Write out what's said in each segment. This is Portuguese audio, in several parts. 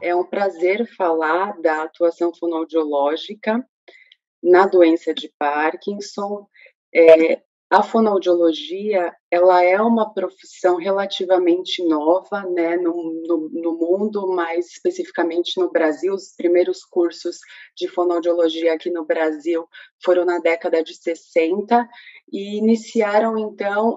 É um prazer falar da atuação fonoaudiológica na doença de Parkinson. A fonoaudiologia, ela é uma profissão relativamente nova, né, no mundo, mais especificamente no Brasil. Os primeiros cursos de fonoaudiologia aqui no Brasil foram na década de 60 e iniciaram, então,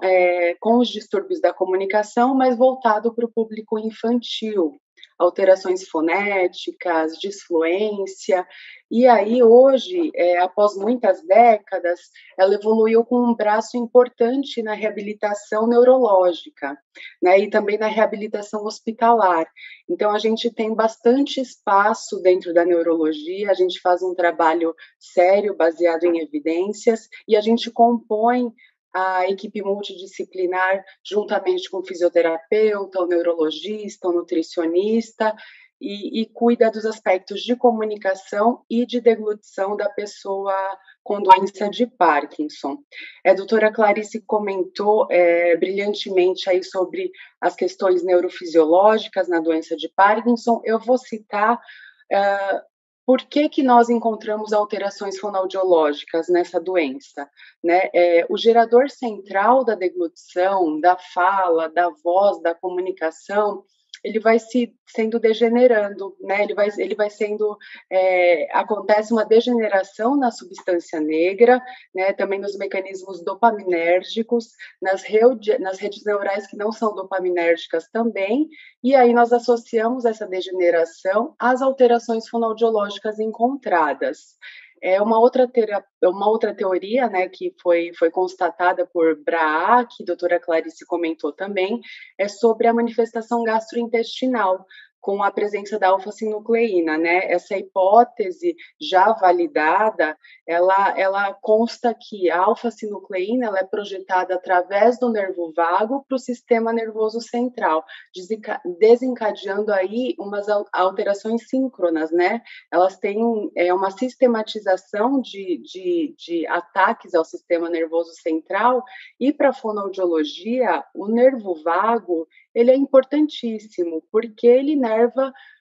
com os distúrbios da comunicação, mas voltado para o público infantil, alterações fonéticas, disfluência. E aí, hoje, após muitas décadas, ela evoluiu com um braço importante na reabilitação neurológica, né, e também na reabilitação hospitalar. Então, a gente tem bastante espaço dentro da neurologia, a gente faz um trabalho sério, baseado em evidências, e a gente compõe a equipe multidisciplinar juntamente com o fisioterapeuta, o neurologista, o nutricionista, e cuida dos aspectos de comunicação e de deglutição da pessoa com doença de Parkinson. A doutora Clarice comentou brilhantemente aí sobre as questões neurofisiológicas na doença de Parkinson. Eu vou citar por que nós encontramos alterações fonoaudiológicas nessa doença, né? O gerador central da deglutição, da fala, da voz, da comunicação, ele vai sendo degenerando, né? Ele vai sendo, acontece uma degeneração na substância negra, né? Também nos mecanismos dopaminérgicos, nas redes neurais que não são dopaminérgicas também, e aí nós associamos essa degeneração às alterações fonoaudiológicas encontradas. Uma outra teoria, né, que foi constatada por Braak, que a doutora Clarice comentou também, é sobre a manifestação gastrointestinal, com a presença da alfa-sinucleína, né? Essa hipótese já validada, ela consta que a alfa-sinucleína ela é projetada através do nervo vago para o sistema nervoso central, desencadeando aí umas alterações síncronas, né? Elas têm uma sistematização de ataques ao sistema nervoso central, e para a fonoaudiologia, o nervo vago, ele é importantíssimo, porque ele inerva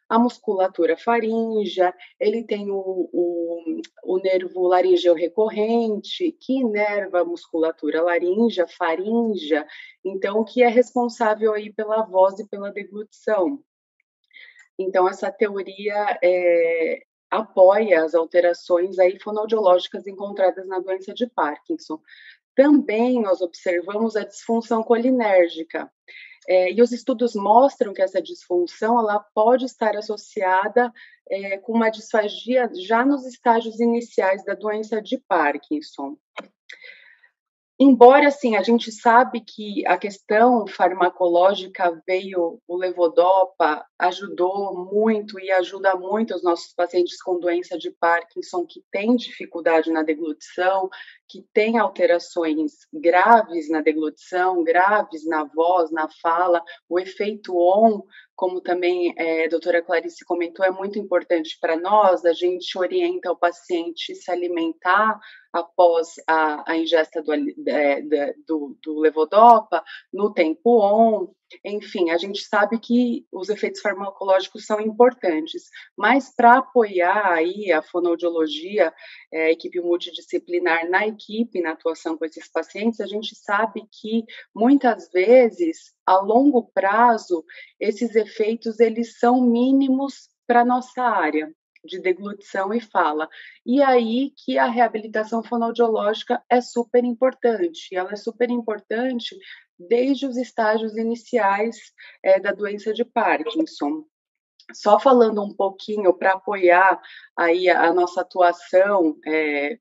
a musculatura faríngea, ele tem o nervo laríngeo recorrente, que inerva a musculatura laríngea, faríngea, então, que é responsável aí pela voz e pela deglutição. Então, essa teoria apoia as alterações aí fonoaudiológicas encontradas na doença de Parkinson. Também nós observamos a disfunção colinérgica, e os estudos mostram que essa disfunção ela pode estar associada com uma disfagia já nos estágios iniciais da doença de Parkinson. Embora, assim, a gente sabe que a questão farmacológica veio, o levodopa ajudou muito e ajuda muito os nossos pacientes com doença de Parkinson que têm dificuldade na deglutição, que têm alterações graves na deglutição, graves na voz, na fala, o efeito ON, como também a doutora Clarice comentou, é muito importante para nós. A gente orienta o paciente a se alimentar após a ingesta do levodopa, no tempo ON, enfim, a gente sabe que os efeitos farmacológicos são importantes, mas para apoiar aí a fonoaudiologia, a equipe multidisciplinar na equipe, na atuação com esses pacientes, a gente sabe que muitas vezes, a longo prazo, esses efeitos eles são mínimos para a nossa área de deglutição e fala. E aí que a reabilitação fonoaudiológica é super importante. Ela é super importante desde os estágios iniciais da doença de Parkinson. Só falando um pouquinho para apoiar aí a nossa atuação,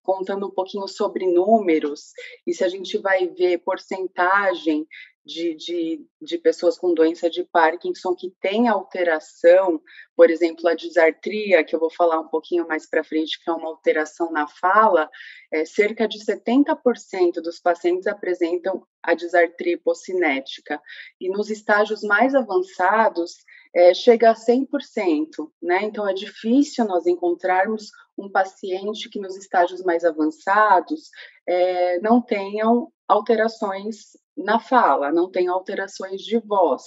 contando um pouquinho sobre números, e se a gente vai ver porcentagem de pessoas com doença de Parkinson que tem alteração, por exemplo, a disartria, que eu vou falar um pouquinho mais para frente, que é uma alteração na fala, cerca de 70% dos pacientes apresentam a disartria hipocinética, e nos estágios mais avançados, chega a 100%, né? Então, é difícil nós encontrarmos um paciente que nos estágios mais avançados não tenham alterações na fala, não tenham alterações de voz.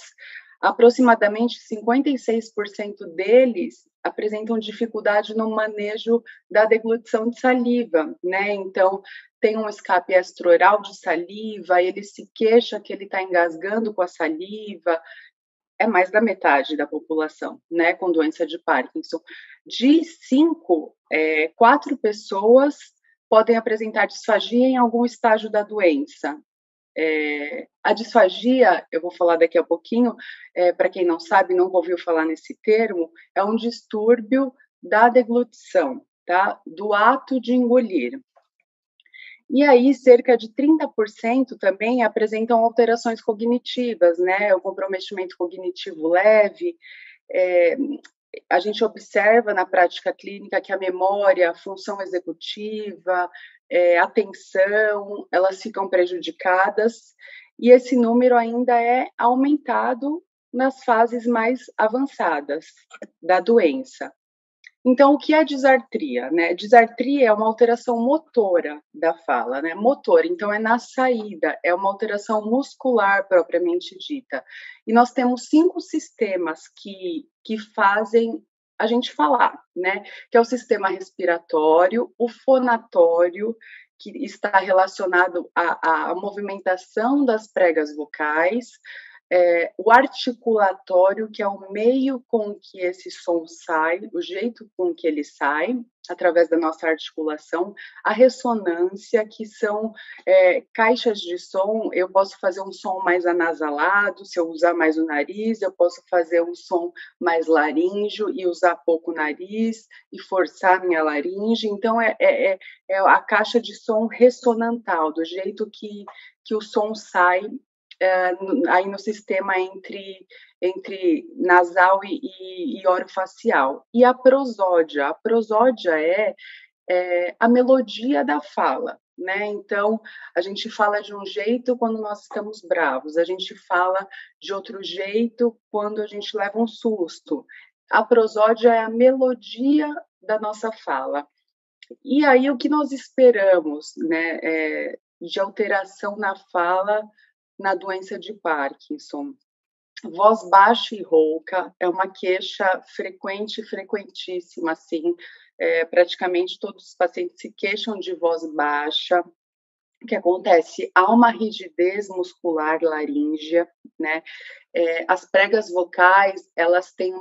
aproximadamente 56% deles apresentam dificuldade no manejo da deglutição de saliva, né? Então, tem um escape extraoral de saliva, ele se queixa que ele está engasgando com a saliva, é mais da metade da população, né, com doença de Parkinson. De 5, 4 pessoas podem apresentar disfagia em algum estágio da doença. A disfagia, eu vou falar daqui a pouquinho, para quem não sabe, nunca ouviu falar nesse termo, é um distúrbio da deglutição, tá? Do ato de engolir. E aí, cerca de 30% também apresentam alterações cognitivas, né? O comprometimento cognitivo leve. A gente observa na prática clínica que a memória, a função executiva, atenção, elas ficam prejudicadas, e esse número ainda é aumentado nas fases mais avançadas da doença. Então, o que é disartria, né? Disartria é uma alteração motora da fala, né? Motor, então é na saída, é uma alteração muscular propriamente dita. E nós temos 5 sistemas que fazem a gente falar, né? Que é o sistema respiratório, o fonatório, que está relacionado à movimentação das pregas vocais, o articulatório, que é o meio com que esse som sai, o jeito com que ele sai, através da nossa articulação, a ressonância, que são caixas de som. Eu posso fazer um som mais anasalado, se eu usar mais o nariz, eu posso fazer um som mais laríngeo e usar pouco o nariz e forçar minha laringe. Então, é a caixa de som ressonantal, do jeito que o som sai aí no sistema entre nasal e orofacial. E a prosódia é a melodia da fala, né? Então, a gente fala de um jeito quando nós estamos bravos, a gente fala de outro jeito quando a gente leva um susto. A prosódia é a melodia da nossa fala. E aí, o que nós esperamos, né, de alteração na fala na doença de Parkinson? Voz baixa e rouca é uma queixa frequente, frequentíssima, assim, praticamente todos os pacientes se queixam de voz baixa. O que acontece? Há uma rigidez muscular laríngea, né? As pregas vocais, elas têm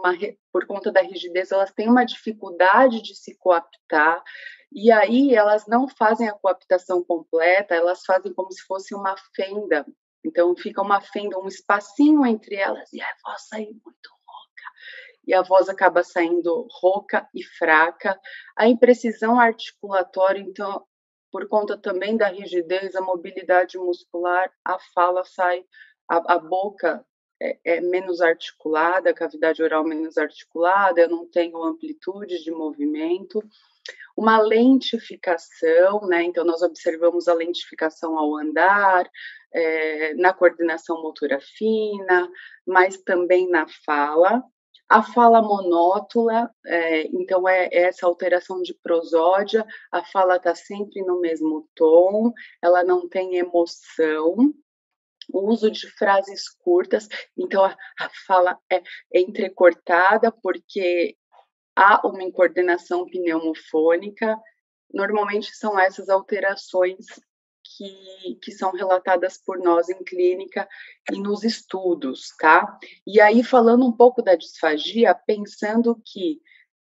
por conta da rigidez, elas têm uma dificuldade de se coaptar, e aí elas não fazem a coaptação completa, elas fazem como se fosse uma fenda. Então, fica uma fenda, um espacinho entre elas, e a voz sai muito rouca. E a voz acaba saindo rouca e fraca. A imprecisão articulatória, então, por conta também da rigidez, a mobilidade muscular, a fala sai, a boca é menos articulada, a cavidade oral menos articulada, eu não tenho amplitude de movimento. Uma lentificação, né? Então, nós observamos a lentificação ao andar, na coordenação motora fina, mas também na fala. A fala monótona, então é essa alteração de prosódia, a fala está sempre no mesmo tom, ela não tem emoção. O uso de frases curtas, então a fala é entrecortada, porque há uma incoordenação pneumofônica. Normalmente são essas alterações que são relatadas por nós em clínica e nos estudos, tá? E aí, falando um pouco da disfagia, pensando que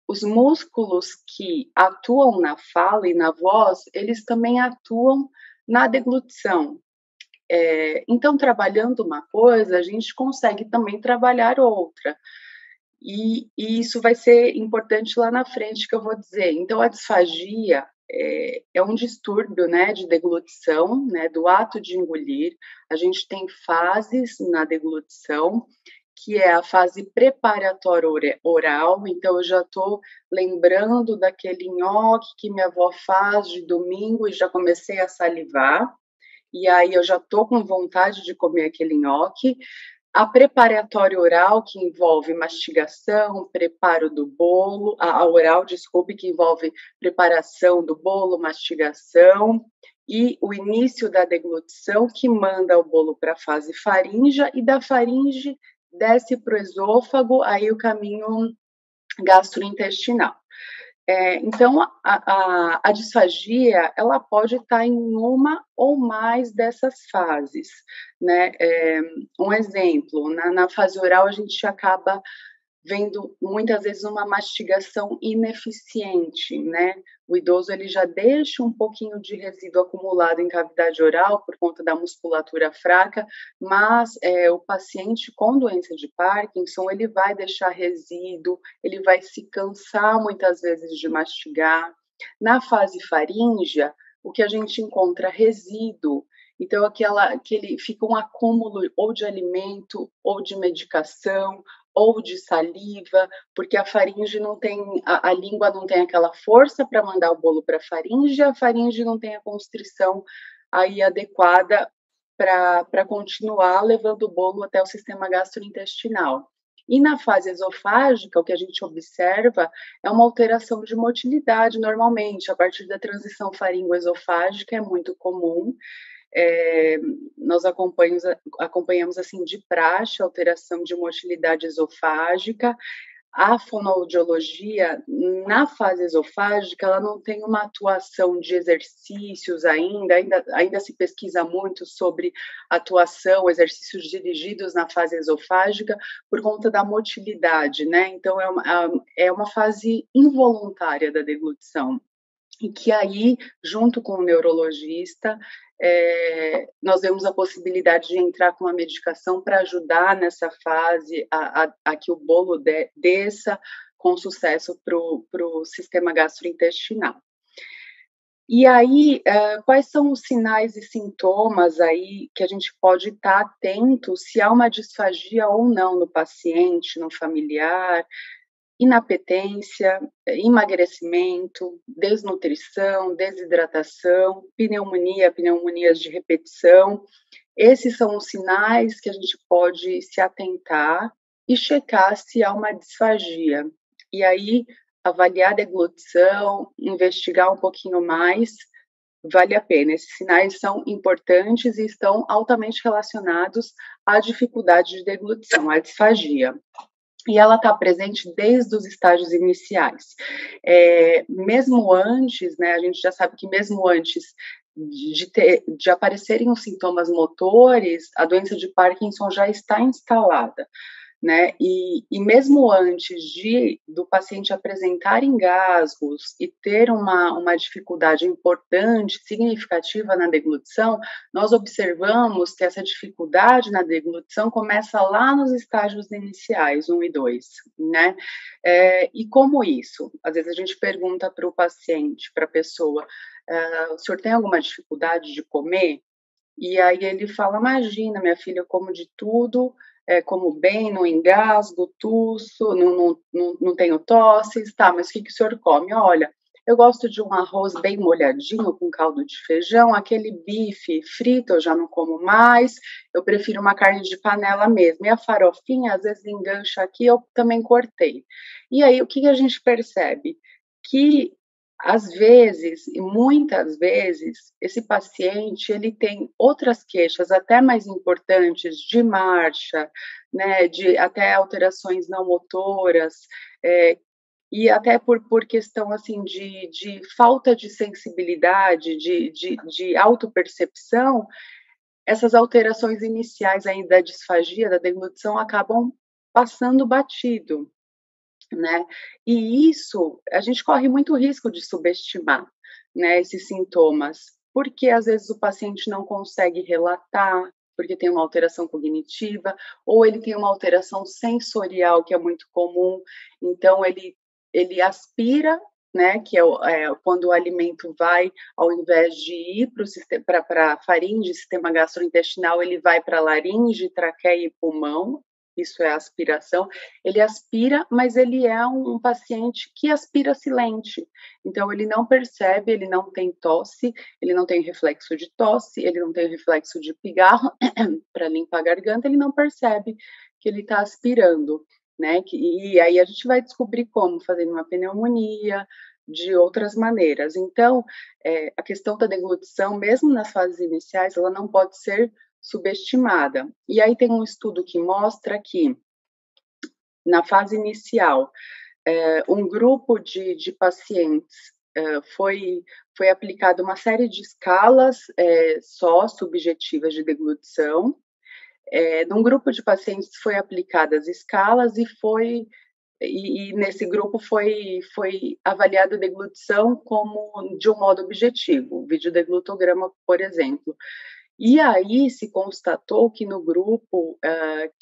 os músculos que atuam na fala e na voz, eles também atuam na deglutição. Então, trabalhando uma coisa, a gente consegue também trabalhar outra. E isso vai ser importante lá na frente, que eu vou dizer. Então, a disfagia é um distúrbio, né, de deglutição, né, do ato de engolir. A gente tem fases na deglutição, que é a fase preparatória oral. Então, eu já estou lembrando daquele nhoque que minha avó faz de domingo e já comecei a salivar. E aí eu já estou com vontade de comer aquele nhoque. A preparatória oral, que envolve mastigação, preparo do bolo, a oral, desculpe, que envolve preparação do bolo, mastigação, e o início da deglutição, que manda o bolo para a fase faríngea, e da faringe desce para o esôfago, aí o caminho gastrointestinal. Então, a disfagia, ela pode estar em uma ou mais dessas fases, né? Um exemplo, na fase oral, a gente acaba vendo muitas vezes uma mastigação ineficiente, né? O idoso ele já deixa um pouquinho de resíduo acumulado em cavidade oral por conta da musculatura fraca, mas o paciente com doença de Parkinson ele vai deixar resíduo, ele vai se cansar muitas vezes de mastigar. Na fase faríngea, o que a gente encontra resíduo, então aquele fica um acúmulo ou de alimento ou de medicação ou de saliva, porque a faringe não tem, a língua não tem aquela força para mandar o bolo para a faringe não tem a constrição aí adequada para continuar levando o bolo até o sistema gastrointestinal. E na fase esofágica, o que a gente observa é uma alteração de motilidade normalmente, a partir da transição faringoesofágica é muito comum, nós acompanhamos assim de praxe alteração de motilidade esofágica. A fonoaudiologia, na fase esofágica, ela não tem uma atuação de exercícios ainda se pesquisa muito sobre atuação, exercícios dirigidos na fase esofágica, por conta da motilidade, né? Então, é uma fase involuntária da deglutição. E que aí, junto com o neurologista, nós vemos a possibilidade de entrar com a medicação para ajudar nessa fase a que o bolo desça com sucesso para o sistema gastrointestinal. E aí, quais são os sinais e sintomas aí que a gente pode estar atento se há uma disfagia ou não no paciente, no familiar? Inapetência, emagrecimento, desnutrição, desidratação, pneumonias de repetição. Esses são os sinais que a gente pode se atentar e checar se há uma disfagia. E aí, avaliar a deglutição, investigar um pouquinho mais, vale a pena. Esses sinais são importantes e estão altamente relacionados à dificuldade de deglutição, à disfagia. E ela está presente desde os estágios iniciais. Mesmo antes, né, a gente já sabe que mesmo antes de aparecerem os sintomas motores, a doença de Parkinson já está instalada, né? E mesmo antes do paciente apresentar engasgos e ter uma dificuldade importante, significativa na deglutição, nós observamos que essa dificuldade na deglutição começa lá nos estágios iniciais, 1 e 2, né? E como isso? Às vezes a gente pergunta para o paciente, para a pessoa, o senhor tem alguma dificuldade de comer? E aí ele fala, imagina, minha filha, eu como de tudo, como bem, não engasgo, tuço, não tenho tosses, tá, mas o que o senhor come? Olha, eu gosto de um arroz bem molhadinho com caldo de feijão, aquele bife frito eu já não como mais, eu prefiro uma carne de panela mesmo, e a farofinha às vezes engancha aqui, eu também cortei. E aí o que a gente percebe? Que às vezes, e muitas vezes, esse paciente ele tem outras queixas até mais importantes de marcha, né, de até alterações não motoras, e até por questão assim de falta de sensibilidade, de autopercepção, essas alterações iniciais ainda da disfagia, da deglutição, acabam passando batido, né? E isso, a gente corre muito risco de subestimar, né, esses sintomas, porque às vezes o paciente não consegue relatar, porque tem uma alteração cognitiva, ou ele tem uma alteração sensorial, que é muito comum, então ele aspira, né, que é quando o alimento vai, ao invés de ir para a faringe, sistema gastrointestinal, ele vai para a laringe, traqueia e pulmão, isso é aspiração, ele aspira, mas ele é um paciente que aspira silente, então ele não percebe, ele não tem tosse, ele não tem reflexo de tosse, ele não tem reflexo de pigarro para limpar a garganta, ele não percebe que ele está aspirando, né, e aí a gente vai descobrir como, fazendo uma pneumonia, de outras maneiras. Então, a questão da deglutição, mesmo nas fases iniciais, ela não pode ser subestimada. E aí tem um estudo que mostra que na fase inicial, um grupo de pacientes foi aplicada uma série de escalas só subjetivas de deglutição. Num grupo de pacientes foi aplicadas escalas e nesse grupo foi avaliada a deglutição como de um modo objetivo, videodeglutograma, por exemplo. E aí se constatou que no grupo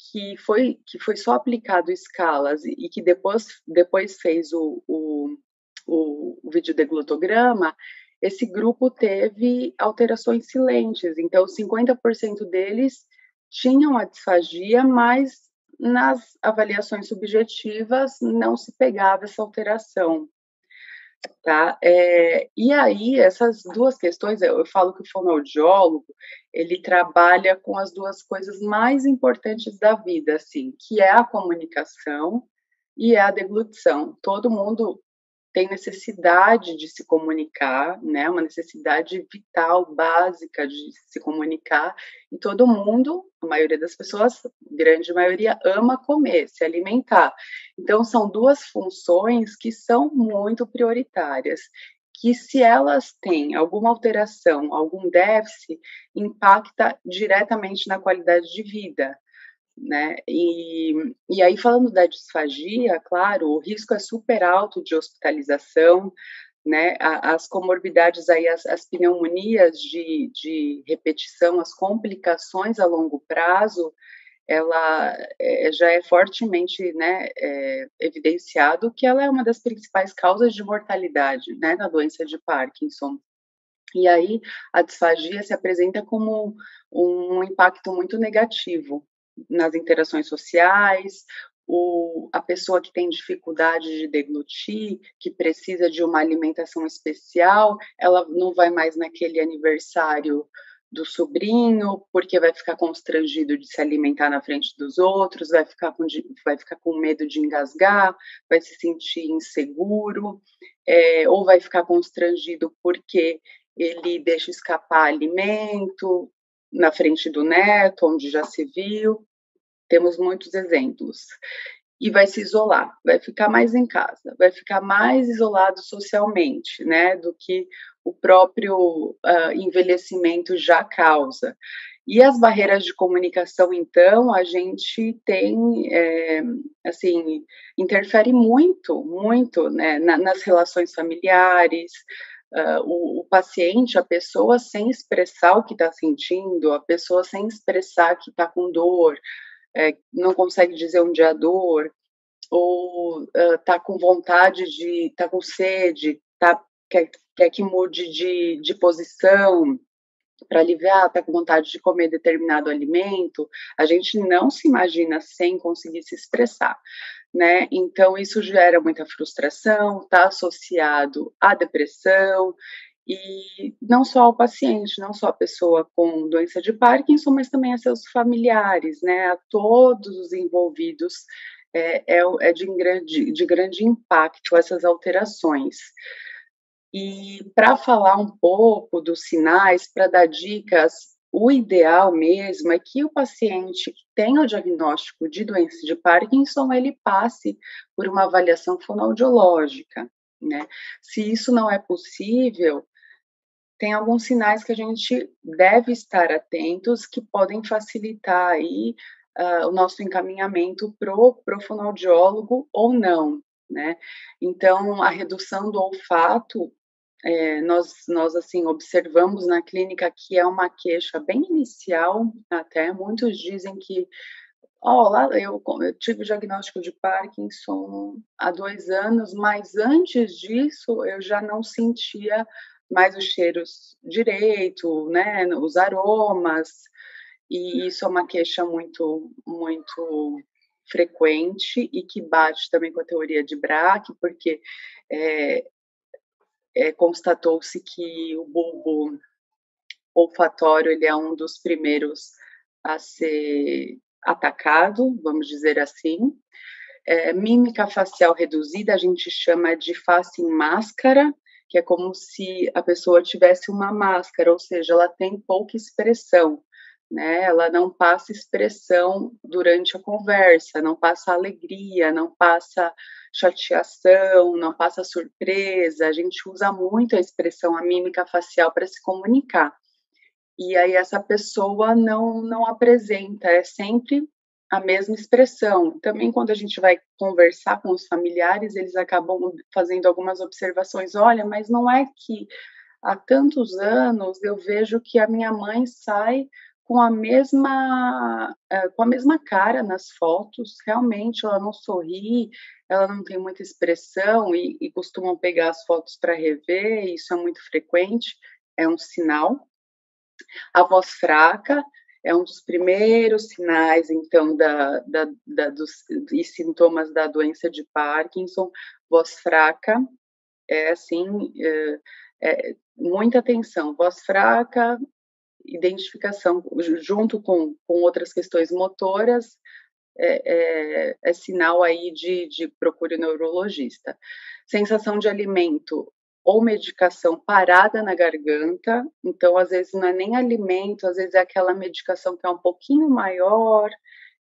que foi só aplicado escalas e que depois fez o videodeglutograma, esse grupo teve alterações silentes. Então, 50% deles tinham a disfagia, mas nas avaliações subjetivas não se pegava essa alteração. Tá? E aí, essas duas questões, eu falo que o fonoaudiólogo, ele trabalha com as duas coisas mais importantes da vida, assim, que é a comunicação e a deglutição. Todo mundo tem necessidade de se comunicar, né? Uma necessidade vital, básica de se comunicar. E todo mundo, a maioria das pessoas, grande maioria, ama comer, se alimentar. Então, são duas funções que são muito prioritárias, que se elas têm alguma alteração, algum déficit, impacta diretamente na qualidade de vida, né? E aí, falando da disfagia, claro, o risco é super alto de hospitalização, né? As comorbidades aí, as pneumonias de repetição, as complicações a longo prazo, ela já é fortemente, né, evidenciado que ela é uma das principais causas de mortalidade, né, na doença de Parkinson. E aí a disfagia se apresenta como um impacto muito negativo nas interações sociais, a pessoa que tem dificuldade de deglutir, que precisa de uma alimentação especial, ela não vai mais naquele aniversário do sobrinho, porque vai ficar constrangido de se alimentar na frente dos outros, vai ficar com medo de engasgar, vai se sentir inseguro, ou vai ficar constrangido porque ele deixa escapar alimento na frente do neto, onde já se viu. Temos muitos exemplos. E vai se isolar, vai ficar mais em casa, vai ficar mais isolado socialmente, né, do que o próprio envelhecimento já causa. E as barreiras de comunicação, então, a gente tem, assim, interfere muito, muito, né, nas relações familiares. O paciente, a pessoa sem expressar o que está sentindo, a pessoa sem expressar que está com dor, não consegue dizer onde é a dor, ou está com vontade de, está com sede, quer que mude de posição para aliviar, está com vontade de comer determinado alimento, a gente não se imagina sem conseguir se expressar, né? Então, isso gera muita frustração, está associado à depressão, e não só ao paciente, não só a pessoa com doença de Parkinson, mas também a seus familiares, né? A todos os envolvidos, de grande impacto essas alterações. E para falar um pouco dos sinais, para dar dicas, o ideal mesmo é que o paciente que tem o diagnóstico de doença de Parkinson, ele passe por uma avaliação fonoaudiológica, né? Se isso não é possível, tem alguns sinais que a gente deve estar atentos que podem facilitar aí o nosso encaminhamento pro fonoaudiólogo ou não, né? Então, a redução do olfato, nós assim observamos na clínica que é uma queixa bem inicial, até muitos dizem que, lá eu tive o diagnóstico de Parkinson há 2 anos, mas antes disso eu já não sentia mais os cheiros direito, né, os aromas, e isso é uma queixa muito, muito frequente e que bate também com a teoria de Braque, porque constatou-se que o bulbo olfatório ele é um dos primeiros a ser atacado, vamos dizer assim. Mímica facial reduzida a gente chama de face em máscara, que é como se a pessoa tivesse uma máscara, ou seja, ela tem pouca expressão, né? Ela não passa expressão durante a conversa, não passa alegria, não passa chateação, não passa surpresa. A gente usa muito a expressão, a mímica facial para se comunicar. E aí essa pessoa não apresenta, é sempre a mesma expressão. Também quando a gente vai conversar com os familiares, eles acabam fazendo algumas observações. Olha, mas não é que há tantos anos eu vejo que a minha mãe sai com a mesma cara nas fotos, realmente ela não sorri, ela não tem muita expressão e costumam pegar as fotos para rever, isso é muito frequente, é um sinal. A voz fraca é um dos primeiros sinais, então, e sintomas da doença de Parkinson. Voz fraca é assim, muita atenção. Voz fraca, identificação junto com outras questões motoras, é sinal aí de procure neurologista. Sensação de alimento ou medicação parada na garganta, então às vezes não é nem alimento, às vezes é aquela medicação que é um pouquinho maior,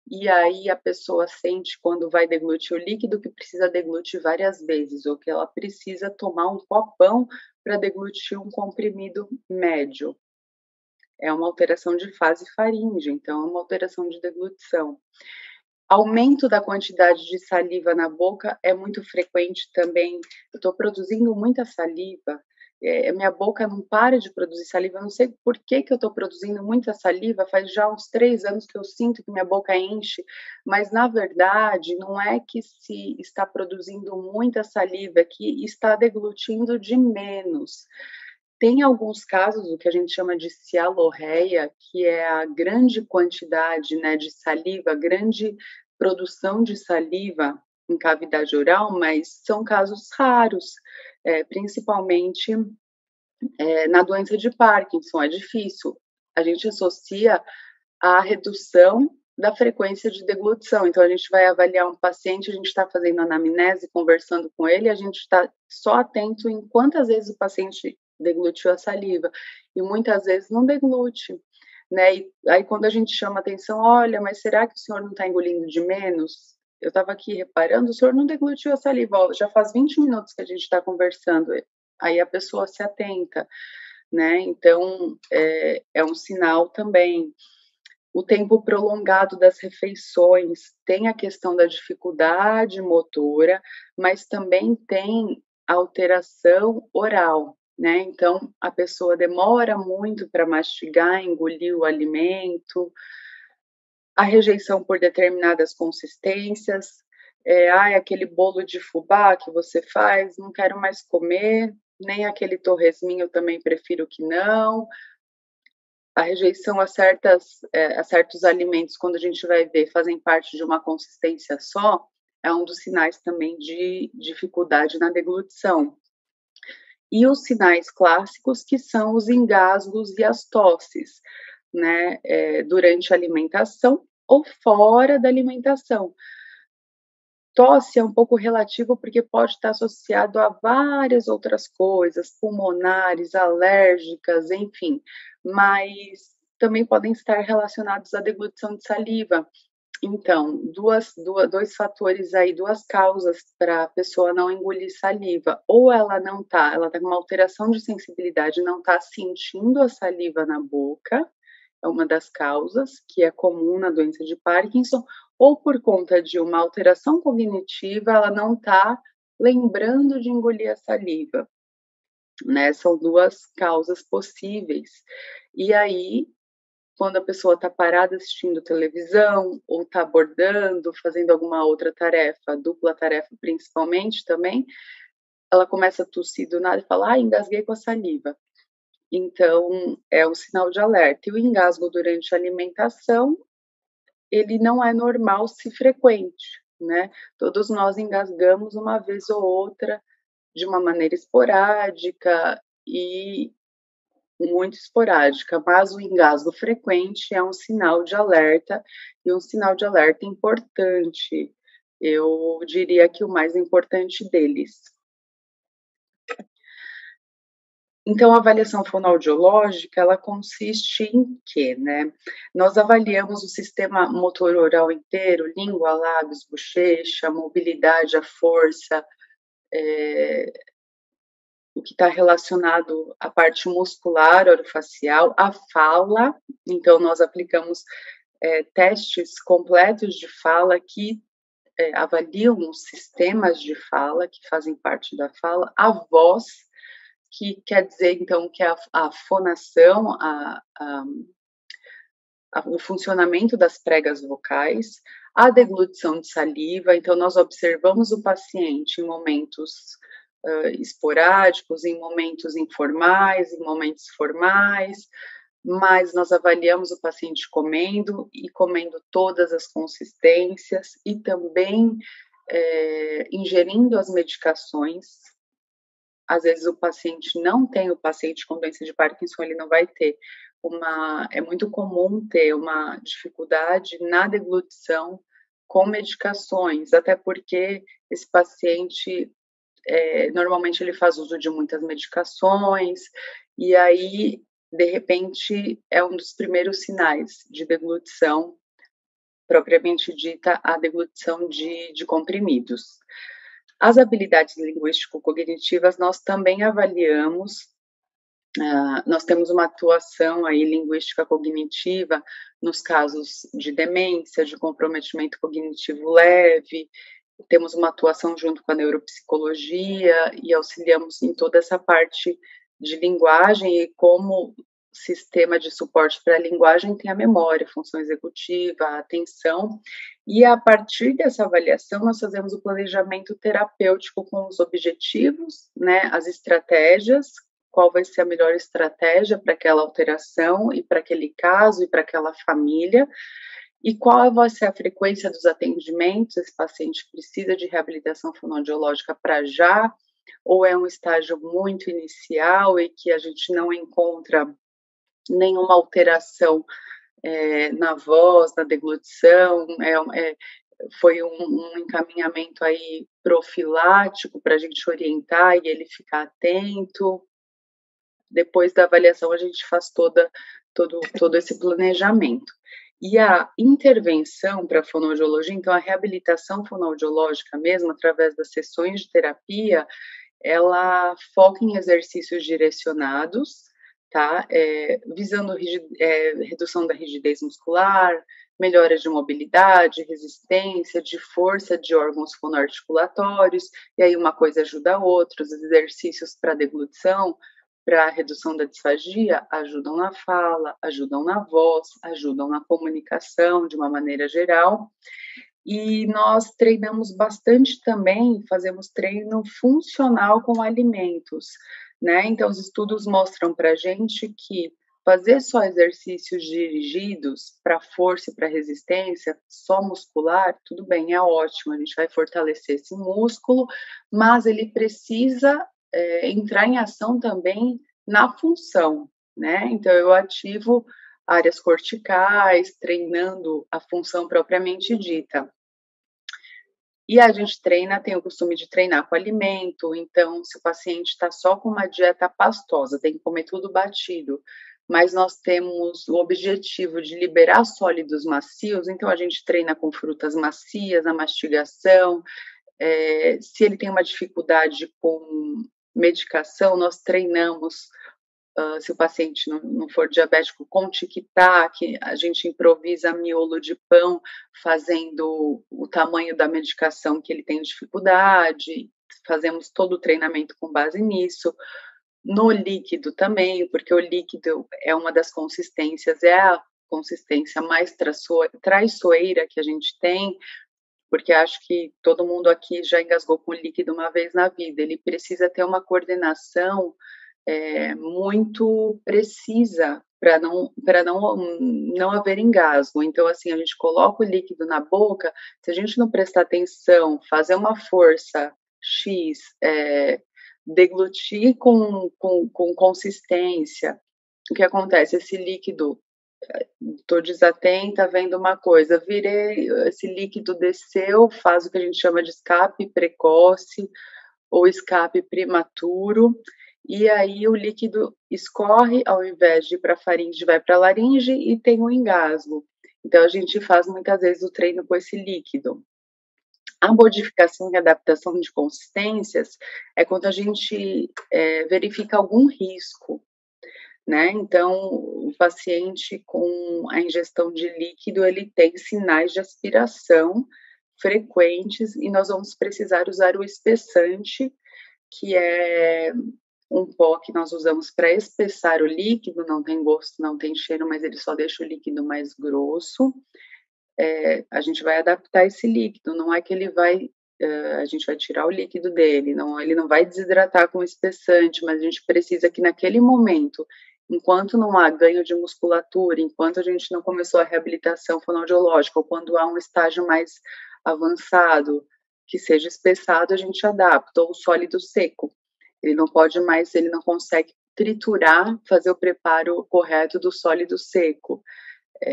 e aí a pessoa sente quando vai deglutir o líquido que precisa deglutir várias vezes, ou que ela precisa tomar um copão para deglutir um comprimido médio. É uma alteração de fase faríngea, então é uma alteração de deglutição. Aumento da quantidade de saliva na boca é muito frequente também. Eu estou produzindo muita saliva, minha boca não para de produzir saliva, eu não sei por que que eu estou produzindo muita saliva, faz já uns 3 anos que eu sinto que minha boca enche, mas na verdade não é que se está produzindo muita saliva, é que está deglutindo de menos. Tem alguns casos, o que a gente chama de cialorreia, que é a grande quantidade, né, de saliva, grande produção de saliva em cavidade oral, mas são casos raros, principalmente na doença de Parkinson, é difícil. A gente associa a redução da frequência de deglutição. Então, a gente vai avaliar um paciente, a gente está fazendo anamnese, conversando com ele, a gente está só atento em quantas vezes o paciente deglutiu a saliva, e muitas vezes não deglute, né? E aí, quando a gente chama atenção, olha, mas será que o senhor não está engolindo de menos? Eu estava aqui reparando, o senhor não deglutiu a saliva, ó, já faz 20 minutos que a gente está conversando. Aí a pessoa se atenta, né? Então, é um sinal também. O tempo prolongado das refeições, tem a questão da dificuldade motora, mas também tem alteração oral, né? Então, a pessoa demora muito para mastigar, engolir o alimento, a rejeição por determinadas consistências, ai, aquele bolo de fubá que você faz, não quero mais comer, nem aquele torresminho eu também prefiro que não. A rejeição a certos alimentos, quando a gente vai ver, fazem parte de uma consistência só, é um dos sinais também de dificuldade na deglutição. E os sinais clássicos, que são os engasgos e as tosses, né, durante a alimentação ou fora da alimentação. Tosse é um pouco relativo, porque pode estar associado a várias outras coisas, pulmonares, alérgicas, enfim, mas também podem estar relacionados à deglutição de saliva. Então, 2 fatores aí, 2 causas para a pessoa não engolir saliva, ou ela tá com uma alteração de sensibilidade, não está sentindo a saliva na boca, é uma das causas, que é comum na doença de Parkinson, ou por conta de uma alteração cognitiva, ela não está lembrando de engolir a saliva, né? São 2 causas possíveis. E aí, quando a pessoa está parada assistindo televisão, ou está bordando, fazendo alguma outra tarefa, dupla tarefa principalmente também, ela começa a tossir do nada e fala: "Ai, engasguei com a saliva". Então, é um sinal de alerta. E o engasgo durante a alimentação, ele não é normal se frequente, né? Todos nós engasgamos uma vez ou outra, de uma maneira esporádica e muito esporádica, mas o engasgo frequente é um sinal de alerta, e um sinal de alerta importante. Eu diria que o mais importante deles. Então, a avaliação fonoaudiológica, ela consiste em quê, né? Nós avaliamos o sistema motor oral inteiro, língua, lábios, bochecha, mobilidade, a força, o que está relacionado à parte muscular, orofacial, a fala. Então, nós aplicamos testes completos de fala que avaliam os sistemas de fala que fazem parte da fala, a voz, que quer dizer, então, que a fonação, o funcionamento das pregas vocais, a deglutição de saliva. Então, nós observamos o paciente em momentos esporádicos, em momentos informais, em momentos formais, mas nós avaliamos o paciente comendo e comendo todas as consistências e também ingerindo as medicações. Às vezes o paciente não tem, o paciente com doença de Parkinson, ele não vai ter é muito comum ter uma dificuldade na deglutição com medicações, até porque esse paciente, normalmente ele faz uso de muitas medicações, e aí, de repente, é um dos primeiros sinais de deglutição, propriamente dita, a deglutição de comprimidos. As habilidades linguístico-cognitivas nós também avaliamos. Nós temos uma atuação aí linguística cognitiva nos casos de demência, de comprometimento cognitivo leve, temos uma atuação junto com a neuropsicologia e auxiliamos em toda essa parte de linguagem e como sistema de suporte para a linguagem tem a memória, a função executiva, a atenção, e a partir dessa avaliação nós fazemos o planejamento terapêutico com os objetivos, né, as estratégias, qual vai ser a melhor estratégia para aquela alteração e para aquele caso e para aquela família, e qual vai ser a frequência dos atendimentos. Esse paciente precisa de reabilitação fonoaudiológica para já, ou é um estágio muito inicial e que a gente não encontra nenhuma alteração na voz, na deglutição, foi um encaminhamento aí profilático para a gente orientar e ele ficar atento. Depois da avaliação, a gente faz todo esse planejamento. E a intervenção para a fonoaudiologia, então a reabilitação fonoaudiológica mesmo, através das sessões de terapia, ela foca em exercícios direcionados, tá? Visando redução da rigidez muscular, melhora de mobilidade, resistência, de força de órgãos fonoarticulatórios, e aí uma coisa ajuda a outra. Os exercícios para deglutição, para redução da disfagia, ajudam na fala, ajudam na voz, ajudam na comunicação de uma maneira geral. E nós treinamos bastante também, fazemos treino funcional com alimentos, né? Então, os estudos mostram para a gente que fazer só exercícios dirigidos para força e para resistência, só muscular, tudo bem, é ótimo, a gente vai fortalecer esse músculo, mas ele precisa entrar em ação também na função, né? Então, eu ativo áreas corticais, treinando a função propriamente dita. E a gente tem o costume de treinar com alimento, então, se o paciente está só com uma dieta pastosa, tem que comer tudo batido, mas nós temos o objetivo de liberar sólidos macios, então a gente treina com frutas macias, a mastigação. Se ele tem uma dificuldade com medicação, nós treinamos, se o paciente não for diabético, com tic-tac, a gente improvisa miolo de pão, fazendo o tamanho da medicação que ele tem dificuldade, fazemos todo o treinamento com base nisso. No líquido também, porque o líquido é uma das consistências, é a consistência mais traiçoeira que a gente tem, porque acho que todo mundo aqui já engasgou com líquido uma vez na vida. Ele precisa ter uma coordenação muito precisa para não haver engasgo. Então, assim, a gente coloca o líquido na boca, se a gente não prestar atenção, fazer uma força X, deglutir com consistência, o que acontece? Esse líquido, estou desatenta, vendo uma coisa, esse líquido desceu, faz o que a gente chama de escape precoce ou escape prematuro, e aí o líquido escorre, ao invés de ir para a faringe, vai para a laringe e tem um engasgo. Então, a gente faz muitas vezes o treino com esse líquido. A modificação e adaptação de consistências é quando a gente verifica algum risco, né? Então, o paciente com a ingestão de líquido, ele tem sinais de aspiração frequentes e nós vamos precisar usar o espessante, que é um pó que nós usamos para espessar o líquido, não tem gosto, não tem cheiro, mas ele só deixa o líquido mais grosso. A gente vai adaptar esse líquido, não é que ele vai, a gente vai tirar o líquido dele, não, ele não vai desidratar com espessante, mas a gente precisa que naquele momento, enquanto não há ganho de musculatura, enquanto a gente não começou a reabilitação fonoaudiológica, ou quando há um estágio mais avançado, que seja espessado, a gente adapta, ou sólido seco. Ele não pode mais, ele não consegue triturar, fazer o preparo correto do sólido seco.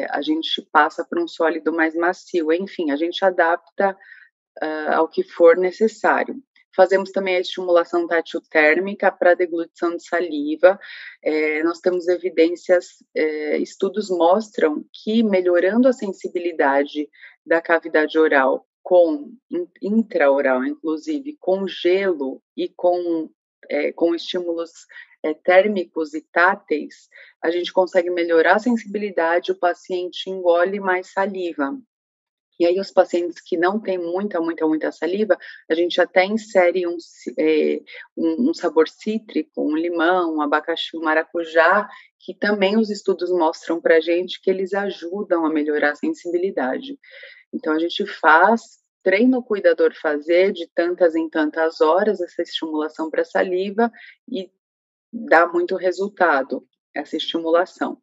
A gente passa para um sólido mais macio, enfim, a gente adapta ao que for necessário. Fazemos também a estimulação tátil térmica para deglutição de saliva. Nós temos evidências, estudos mostram que melhorando a sensibilidade da cavidade oral intraoral, inclusive com gelo e com estímulos térmicos e táteis, a gente consegue melhorar a sensibilidade, o paciente engole mais saliva. E aí, os pacientes que não têm muita saliva, a gente até insere um sabor cítrico, um limão, um abacaxi, um maracujá, que também os estudos mostram para a gente que eles ajudam a melhorar a sensibilidade. Então, a gente treina o cuidador fazer de tantas em tantas horas essa estimulação para saliva e dá muito resultado essa estimulação.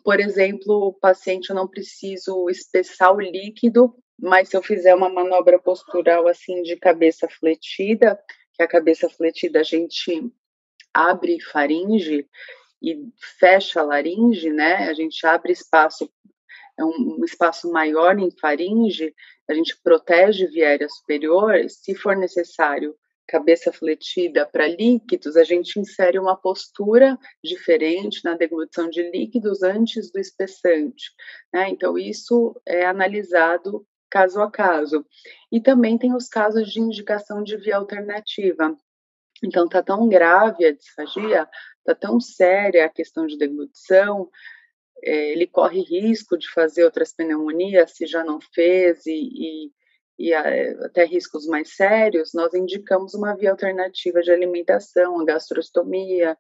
Por exemplo, o paciente, eu não preciso espessar o líquido, mas se eu fizer uma manobra postural assim de cabeça fletida, que a cabeça fletida a gente abre faringe e fecha a laringe, né? A gente abre espaço, é um espaço maior em faringe, a gente protege via aérea superior, se for necessário cabeça fletida para líquidos, a gente insere uma postura diferente na deglutição de líquidos antes do espessante, né? Então, isso é analisado caso a caso. E também tem os casos de indicação de via alternativa. Então, está tão grave a disfagia, está tão séria a questão de deglutição, ele corre risco de fazer outras pneumonias se já não fez e até riscos mais sérios, nós indicamos uma via alternativa de alimentação, a gastrostomia,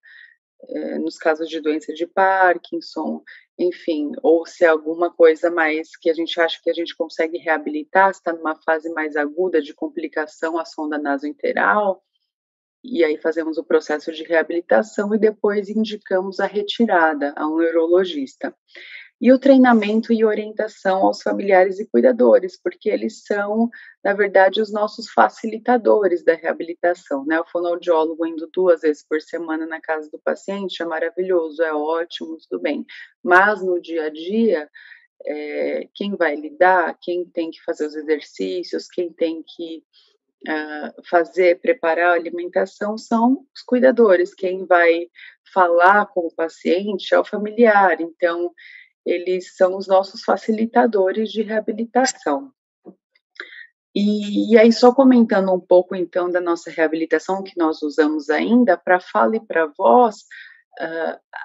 nos casos de doença de Parkinson, enfim, ou se é alguma coisa mais que a gente acha que a gente consegue reabilitar, se está numa fase mais aguda de complicação, a sonda nasointeral, e aí fazemos o processo de reabilitação e depois indicamos a retirada a um neurologista. E o treinamento e orientação aos familiares e cuidadores, porque eles são, na verdade, os nossos facilitadores da reabilitação, né? O fonoaudiólogo indo 2 vezes por semana na casa do paciente é maravilhoso, é ótimo, tudo bem. Mas no dia a dia, quem vai lidar, quem tem que fazer os exercícios, quem tem que preparar a alimentação são os cuidadores, quem vai falar com o paciente é o familiar, então eles são os nossos facilitadores de reabilitação. E aí, só comentando um pouco, então, da nossa reabilitação, que nós usamos ainda, para fala e para voz,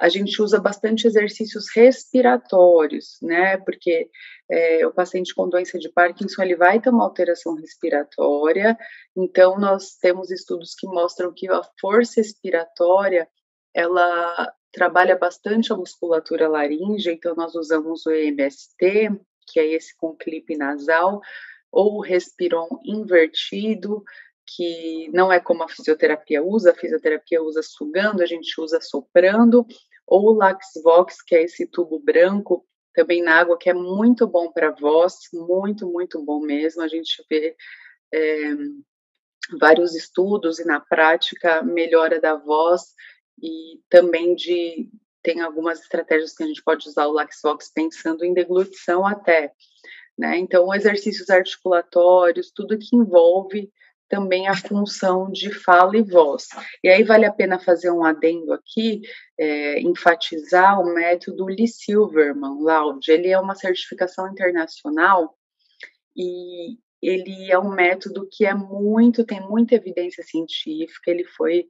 a gente usa bastante exercícios respiratórios, né, porque o paciente com doença de Parkinson, ele vai ter uma alteração respiratória, então nós temos estudos que mostram que a força expiratória, ela trabalha bastante a musculatura laríngea, então nós usamos o EMST, que é esse com clipe nasal, ou o Respiron invertido, que não é como a fisioterapia usa sugando, a gente usa soprando, ou o Laxvox, que é esse tubo branco, também na água, que é muito bom para a voz, muito bom mesmo, a gente vê vários estudos e na prática melhora da voz e também tem algumas estratégias que a gente pode usar o Laxvox pensando em deglutição até, né? Então, exercícios articulatórios, tudo que envolve também a função de fala e voz. E aí vale a pena fazer um adendo aqui, enfatizar o método Lee Silverman Loud. Ele é uma certificação internacional e ele é um método que tem muita evidência científica, ele foi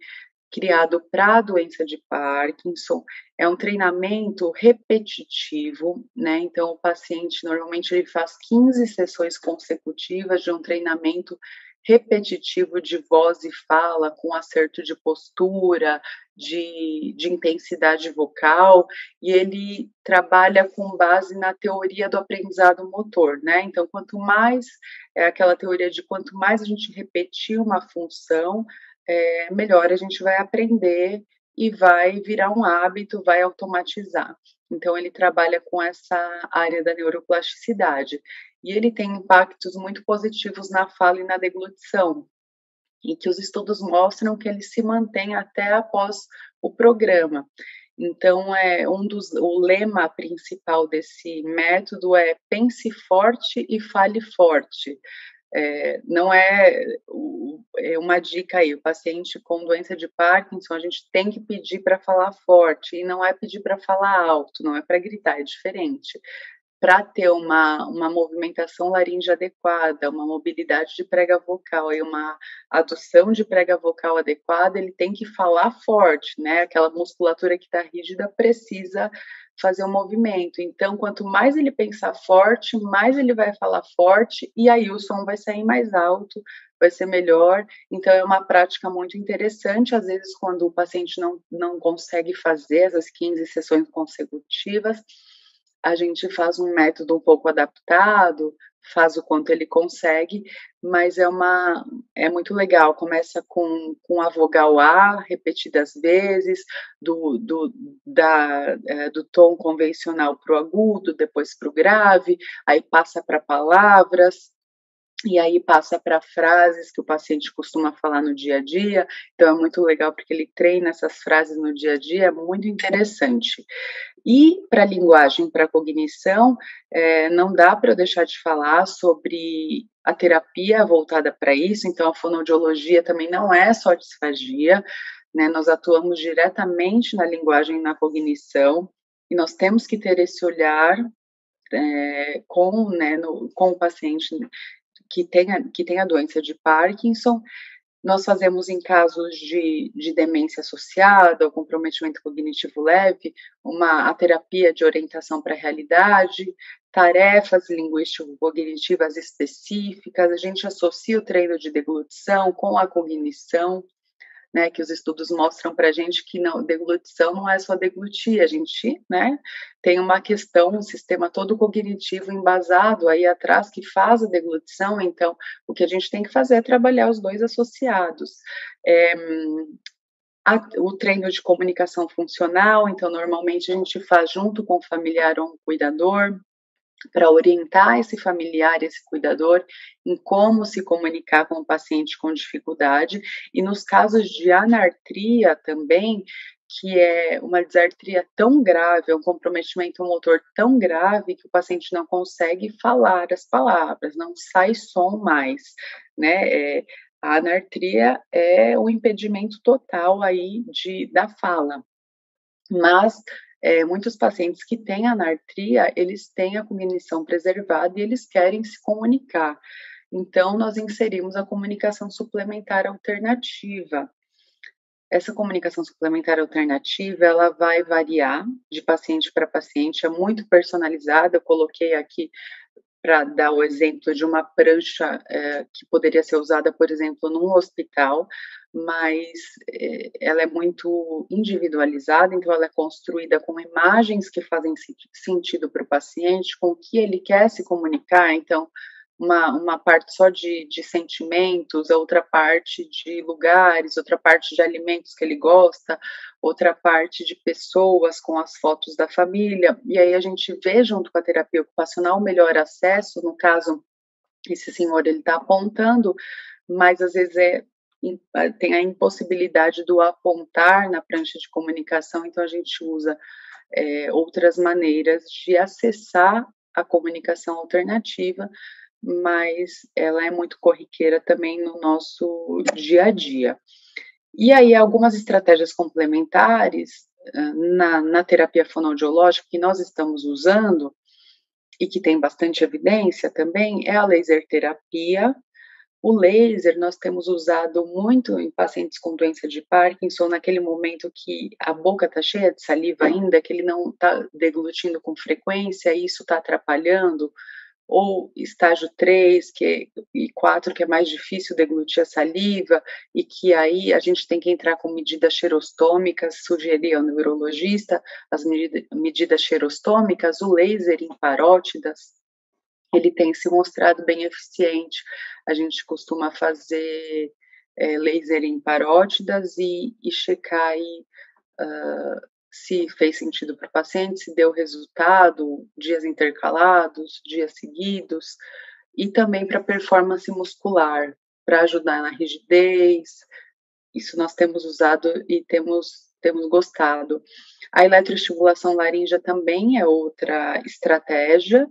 criado para a doença de Parkinson, é um treinamento repetitivo, né? Então, o paciente, normalmente, ele faz 15 sessões consecutivas de um treinamento repetitivo de voz e fala, com acerto de postura, de intensidade vocal, e ele trabalha com base na teoria do aprendizado motor, né? Então, é aquela teoria de quanto mais a gente repetir uma função, melhor a gente vai aprender e vai virar um hábito, vai automatizar. Então, ele trabalha com essa área da neuroplasticidade. E ele tem impactos muito positivos na fala e na deglutição, e que os estudos mostram que ele se mantém até após o programa. Então, o lema principal desse método é pense forte e fale forte. Não é uma dica aí, o paciente com doença de Parkinson, a gente tem que pedir para falar forte, e não é pedir para falar alto, não é para gritar, é diferente. Para ter uma movimentação laringe adequada, uma mobilidade de prega vocal e uma adução de prega vocal adequada, ele tem que falar forte, né? Aquela musculatura que está rígida precisa fazer o movimento. Então, quanto mais ele pensar forte, mais ele vai falar forte, e aí o som vai sair mais alto, vai ser melhor. Então, é uma prática muito interessante. Às vezes, quando o paciente não consegue fazer essas 15 sessões consecutivas, a gente faz um método um pouco adaptado, faz o quanto ele consegue, mas é muito legal. Começa com a vogal A repetidas vezes, do tom convencional para o agudo, depois para o grave, aí passa para palavras, e aí passa para frases que o paciente costuma falar no dia a dia. Então é muito legal porque ele treina essas frases no dia a dia, é muito interessante. E para a linguagem, para a cognição, não dá para eu deixar de falar sobre a terapia voltada para isso. Então, a fonoaudiologia também não é só disfagia, né? Nós atuamos diretamente na linguagem e na cognição, e nós temos que ter esse olhar com o paciente que tem a doença de Parkinson. Nós fazemos em casos de demência associada ou comprometimento cognitivo leve, a terapia de orientação para a realidade, tarefas linguístico-cognitivas específicas, a gente associa o treino de deglutição com a cognição, né, que os estudos mostram para a gente que deglutição não é só deglutir, a gente, né, tem uma questão, um sistema todo cognitivo embasado aí atrás que faz a deglutição. Então, o que a gente tem que fazer é trabalhar os dois associados. O treino de comunicação funcional, então, normalmente a gente faz junto com o familiar ou um cuidador, para orientar esse familiar, esse cuidador, em como se comunicar com o paciente com dificuldade. E nos casos de anartria também, que é uma disartria tão grave, um comprometimento motor tão grave que o paciente não consegue falar as palavras, não sai som mais, né? A anartria é o impedimento total aí da fala. Mas muitos pacientes que têm anartria, eles têm a cognição preservada e eles querem se comunicar. Então, nós inserimos a comunicação suplementar alternativa. Essa comunicação suplementar alternativa, ela vai variar de paciente para paciente, é muito personalizada. Eu coloquei aqui para dar o exemplo de uma prancha que poderia ser usada, por exemplo, num hospital, mas ela é muito individualizada, então ela é construída com imagens que fazem sentido para o paciente, com o que ele quer se comunicar. Então, uma parte só de sentimentos, outra parte de lugares, outra parte de alimentos que ele gosta, outra parte de pessoas com as fotos da família, e aí a gente vê junto com a terapia ocupacional o melhor acesso. No caso, esse senhor, ele está apontando, mas às vezes tem a impossibilidade do apontar na prancha de comunicação, então a gente usa outras maneiras de acessar a comunicação alternativa, mas ela é muito corriqueira também no nosso dia a dia. E aí, algumas estratégias complementares na terapia fonoaudiológica que nós estamos usando e que tem bastante evidência também é a laser terapia. O laser nós temos usado muito em pacientes com doença de Parkinson, naquele momento que a boca está cheia de saliva ainda, que ele não está deglutindo com frequência, e isso está atrapalhando, ou estágio 3 e 4, que é mais difícil deglutir a saliva, e que aí a gente tem que entrar com medidas xerostômicas, sugerir ao neurologista as medidas xerostômicas, o laser em parótidas, ele tem se mostrado bem eficiente. A gente costuma fazer laser em parótidas e checar aí se fez sentido para o paciente, se deu resultado, dias intercalados, dias seguidos, e também para performance muscular, para ajudar na rigidez. Isso nós temos usado e temos gostado. A eletroestimulação laríngea também é outra estratégia,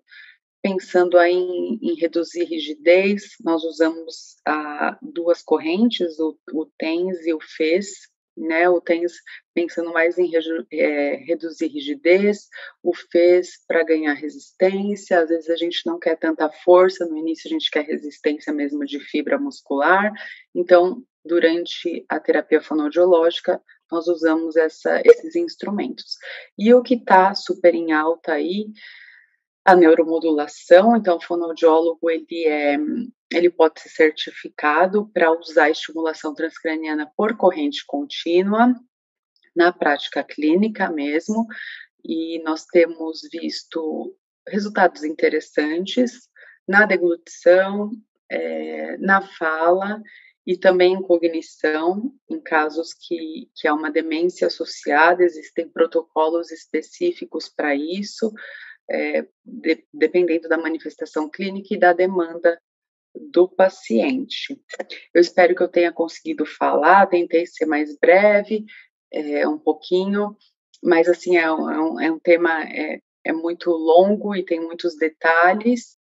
pensando aí em reduzir rigidez, nós usamos duas correntes, o TENS e o FES, né? O TENS pensando mais em reduzir rigidez, o FES para ganhar resistência, às vezes a gente não quer tanta força, no início a gente quer resistência mesmo de fibra muscular, então durante a terapia fonoaudiológica nós usamos esses instrumentos. E o que está super em alta aí, a neuromodulação, então o fonoaudiólogo ele pode ser certificado para usar a estimulação transcraniana por corrente contínua, na prática clínica mesmo, e nós temos visto resultados interessantes na deglutição, na fala e também em cognição, em casos que há uma demência associada, existem protocolos específicos para isso, dependendo da manifestação clínica e da demanda do paciente. Eu espero que eu tenha conseguido falar, tentei ser mais breve, um pouquinho, mas assim, é um tema muito longo e tem muitos detalhes,